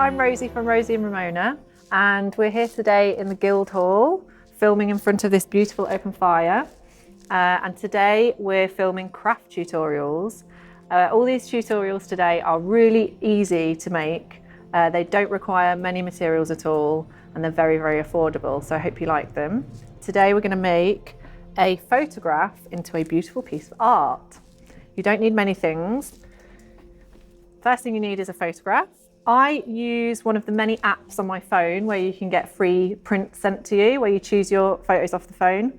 I'm Rosie from Rosie and Ramona, and we're here today in the Guildhall filming in front of this beautiful open fire. And today we're filming craft tutorials. All these tutorials today are really easy to make. They don't require many materials at all, and they're very, very affordable, so I hope you like them. Today we're going to make a photograph into a beautiful piece of art. You don't need many things. First thing you need is a photograph. I use one of the many apps on my phone where you can get free prints sent to you, where you choose your photos off the phone.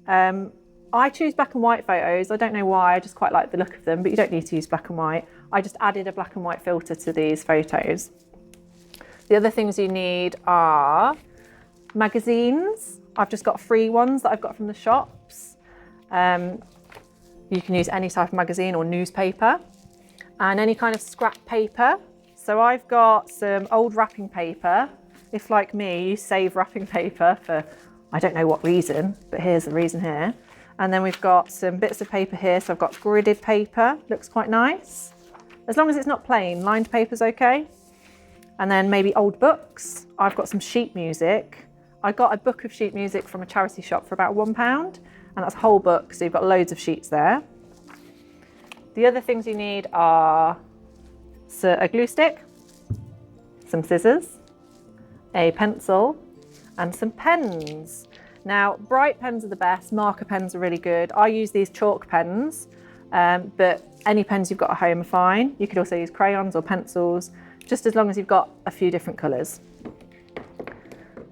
I choose black and white photos. I don't know why, I just quite like the look of them, but you don't need to use black and white. I just added a black and white filter to these photos. The other things you need are magazines. I've just got free ones that I've got from the shops. You can use any type of magazine or newspaper, and any kind of scrap paper. So I've got some old wrapping paper. If, like me, you save wrapping paper for I don't know what reason, but here's the reason here. And then we've got some bits of paper here. So I've got gridded paper, looks quite nice. As long as it's not plain, lined paper's okay. And then maybe old books. I've got some sheet music. I got a book of sheet music from a charity shop for about £1, and that's a whole book, so you've got loads of sheets there. The other things you need are a glue stick, some scissors, a pencil, and some pens. Now, bright pens are the best, marker pens are really good. I use these chalk pens, but any pens you've got at home are fine. You could also use crayons or pencils, just as long as you've got a few different colours.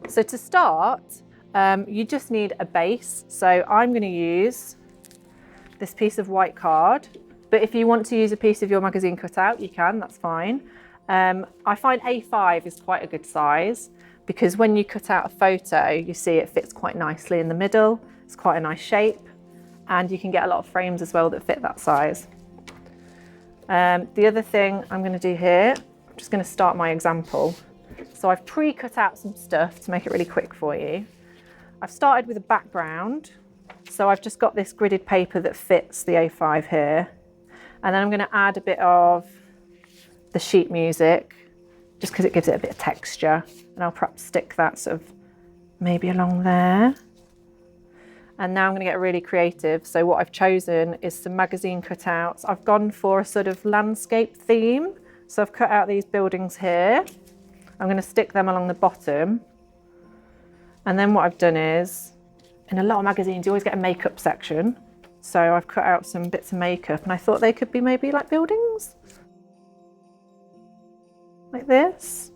So to start, you just need a base. So I'm going to use this piece of white card, but if you want to use a piece of your magazine cutout, you can, that's fine. I find A5 is quite a good size, because when you cut out a photo, you see it fits quite nicely in the middle. It's quite a nice shape, and you can get a lot of frames as well that fit that size. The other thing I'm going to do here, I'm just going to start my example. So I've pre-cut out some stuff to make it really quick for you. I've started with a background. So I've just got this gridded paper that fits the A5 here. And then I'm going to add a bit of the sheet music, just because it gives it a bit of texture. And I'll perhaps stick that sort of maybe along there. And now I'm going to get really creative. So what I've chosen is some magazine cutouts. I've gone for a sort of landscape theme. So I've cut out these buildings here. I'm going to stick them along the bottom. And then what I've done is, in a lot of magazines, you always get a makeup section. So I've cut out some bits of makeup, and I thought they could be maybe like buildings. Like this.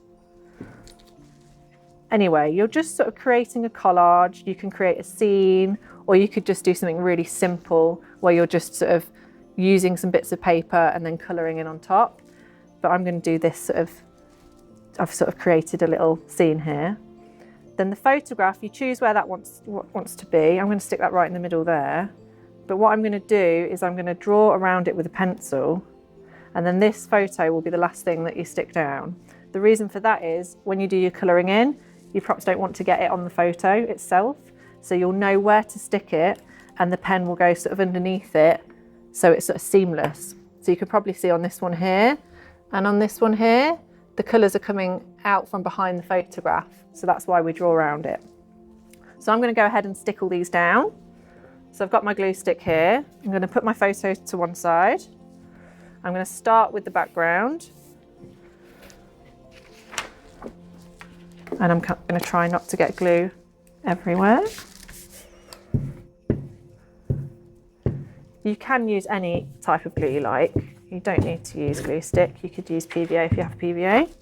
Anyway, you're just sort of creating a collage. You can create a scene, or you could just do something really simple where you're just sort of using some bits of paper and then colouring in on top. But I'm going to do this sort of, I've sort of created a little scene here. Then the photograph, you choose where that wants to be. I'm going to stick that right in the middle there. But what I'm going to do is I'm going to draw around it with a pencil, and then this photo will be the last thing that you stick down. The reason for that is when you do your colouring in, you perhaps don't want to get it on the photo itself, so you'll know where to stick it, and the pen will go sort of underneath it, so it's sort of seamless. So you could probably see on this one here, and on this one here, the colours are coming out from behind the photograph, so that's why we draw around it. So I'm going to go ahead and stick all these down. So I've got my glue stick here. I'm going to put my photo to one side. I'm going to start with the background. And I'm going to try not to get glue everywhere. You can use any type of glue you like. You don't need to use glue stick. You could use PVA if you have PVA.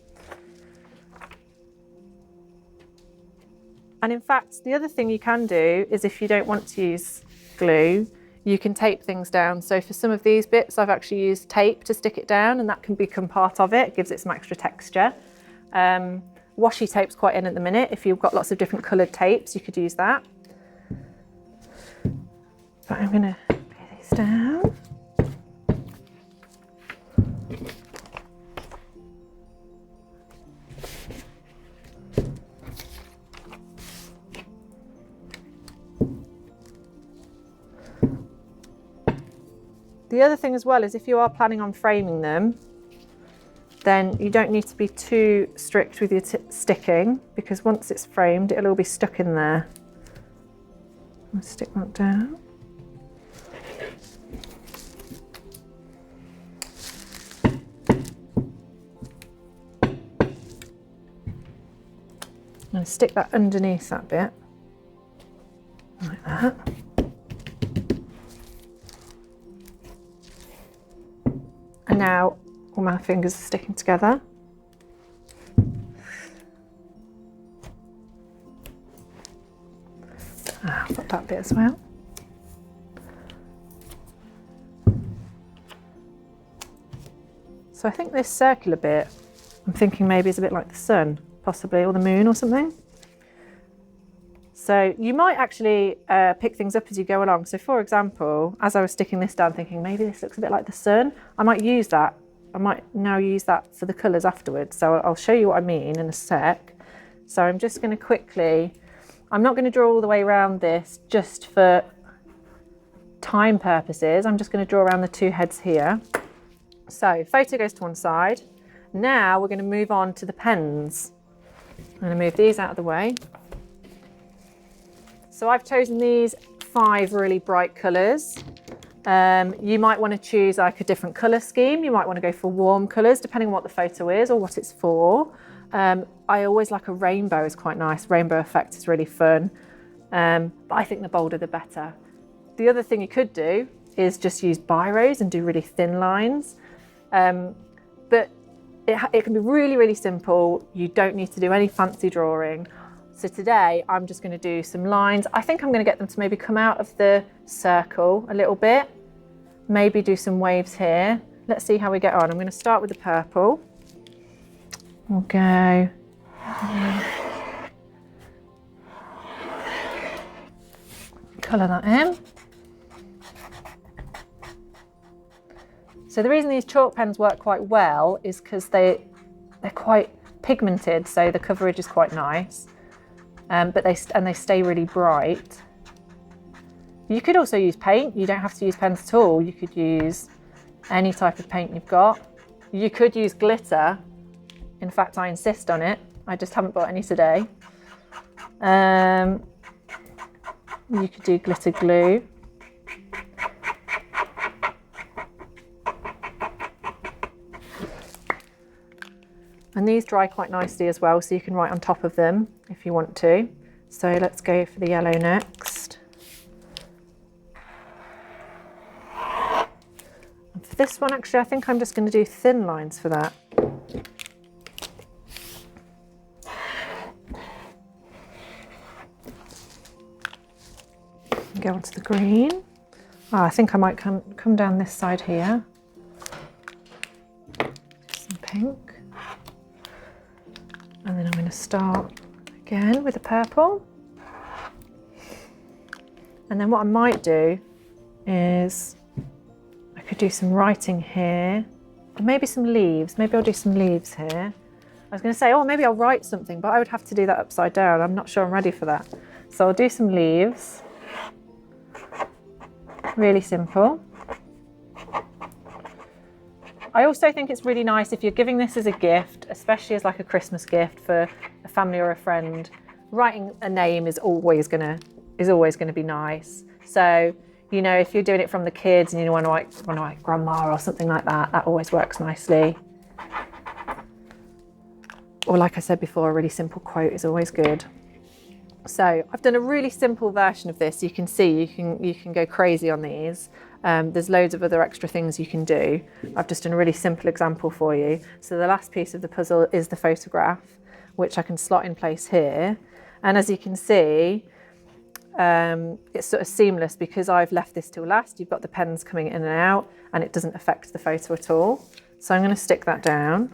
And in fact, the other thing you can do is, if you don't want to use glue, you can tape things down. So for some of these bits, I've actually used tape to stick it down, and that can become part of it. It gives it some extra texture. Washi tape's quite in at the minute. If you've got lots of different coloured tapes, you could use that. But I'm going to lay these down. The other thing as well is, if you are planning on framing them, then you don't need to be too strict with your sticking, because once it's framed, it'll all be stuck in there. I'll stick that down. I'm going to stick that underneath that bit, like that. And now all my fingers are sticking together. I've got that bit as well. So I think this circular bit, I'm thinking maybe is a bit like the sun, possibly, or the moon or something. So you might actually pick things up as you go along. So for example, as I was sticking this down thinking maybe this looks a bit like the sun, I might use that. I might now use that for the colours afterwards. So I'll show you what I mean in a sec. So I'm just going to quickly, I'm not going to draw all the way around this just for time purposes. I'm just going to draw around the two heads here. So photo goes to one side. Now we're going to move on to the pens. I'm going to move these out of the way. So I've chosen these 5 really bright colours. You might want to choose like a different colour scheme. You might want to go for warm colours, depending on what the photo is or what it's for. I always like a rainbow, is quite nice. Rainbow effect is really fun. But I think the bolder the better. The other thing you could do is just use biros and do really thin lines. But it can be really, really simple. You don't need to do any fancy drawing. So today I'm just going to do some lines. I think I'm going to get them to maybe come out of the circle a little bit. Maybe do some waves here. Let's see how we get on. I'm going to start with the purple. We'll go. Colour that in. So the reason these chalk pens work quite well is because they're quite pigmented, so the coverage is quite nice. But they stay really bright. You could also use paint. You don't have to use pens at all. You could use any type of paint you've got. You could use glitter. In fact, I insist on it. I just haven't bought any today. You could do glitter glue. And these dry quite nicely as well, so you can write on top of them if you want to. So let's go for the yellow next. And for this one, actually, I think I'm just going to do thin lines for that. Go on to the green. Oh, I think I might come down this side here. Some pink. And then I'm going to start again with the purple. And then what I might do is I could do some writing here, and maybe some leaves. Maybe I'll do some leaves here. I was going to say, oh, maybe I'll write something, but I would have to do that upside down. I'm not sure I'm ready for that. So I'll do some leaves. Really simple. I also think it's really nice if you're giving this as a gift, especially as like a Christmas gift for a family or a friend. Writing a name is always gonna be nice. So, you know, if you're doing it from the kids and you want to write grandma or something like that, that always works nicely. Or like I said before, a really simple quote is always good. So I've done a really simple version of this. You can see you can go crazy on these. There's loads of other extra things you can do. I've just done a really simple example for you. So the last piece of the puzzle is the photograph, which I can slot in place here. And as you can see, it's sort of seamless because I've left this till last. You've got the pens coming in and out, and it doesn't affect the photo at all. So I'm going to stick that down.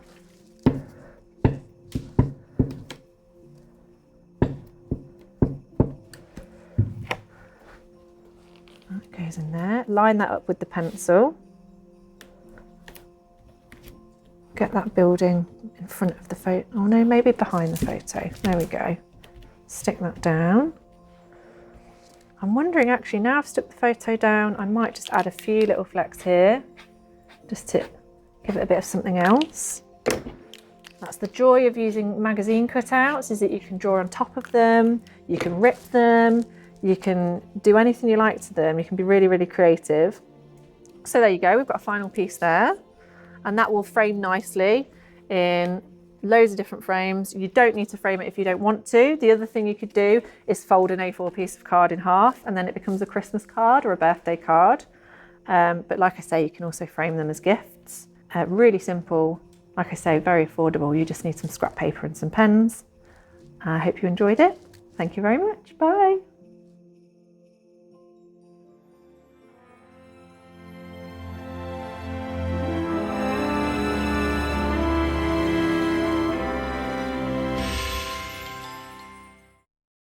Goes in there. Line that up with the pencil. Get that building in front of the photo. Oh no, maybe behind the photo. There we go. Stick that down. I'm wondering actually, now I've stuck the photo down, I might just add a few little flecks here, just to give it a bit of something else. That's the joy of using magazine cutouts, is that you can draw on top of them, you can rip them, you can do anything you like to them. You can be really, really creative. So there you go, we've got a final piece there, and that will frame nicely in loads of different frames. You don't need to frame it if you don't want to. The other thing you could do is fold an A4 piece of card in half, and then it becomes a Christmas card or a birthday card. But like I say, you can also frame them as gifts. Really simple. Like I say, very affordable. You just need some scrap paper and some pens. I hope you enjoyed it. Thank you very much. Bye.